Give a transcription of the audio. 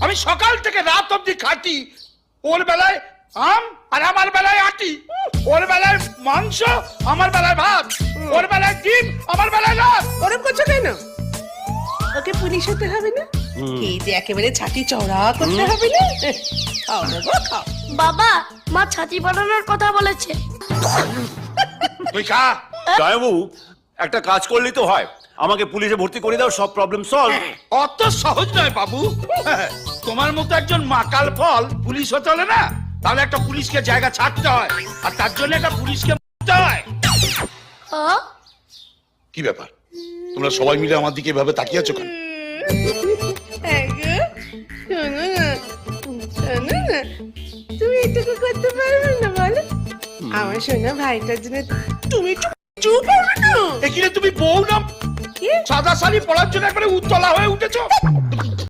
আমি সকাল থেকে রাত অবধি খাটি, ওর বেলায় আম আর আমার বেলায় আটি, ওর বেলায় মাংস আমার বেলায় ভাত, ওর বেলায় ডিম আমার বেলায় ভাত। ওরম করছো কেন? ওকে পুলিশ হতে হবে না? এই যে একেবারে ছাতি চওড়া করতে হবে না? খাও না গো, খাও। বাবা, মা ছাতি বানানোর কথা বলেছে। তুই খা। জয়বাবু, একটা কাজ করলেই তো হয়, আমাকে পুলিশে ভর্তি করে দাও, সব প্রবলেম সলভ। অত সহজ নয় বাবু। তোমার মতো একজন মাকাল ফল পুলিশ হতে হলে না, তাহলে একটা পুলিশকে জায়গা ছাড়তে হয়, আর তার জন্য একটা পুলিশকে মারতে হয়। কি ব্যাপার, তোমরা সবাই মিলে আমার দিকে এভাবে তাকিয়ে আছো কেন? তুমি এটুকু করতে পারবে না বলো? আমার সোনা ভাইটার জন্য তুমি চুপ পারবে না? এখানে তুমি বউ না, সাদা শাড়ি পরার জন্য একবারে উত্তলা হয়ে উঠেছো।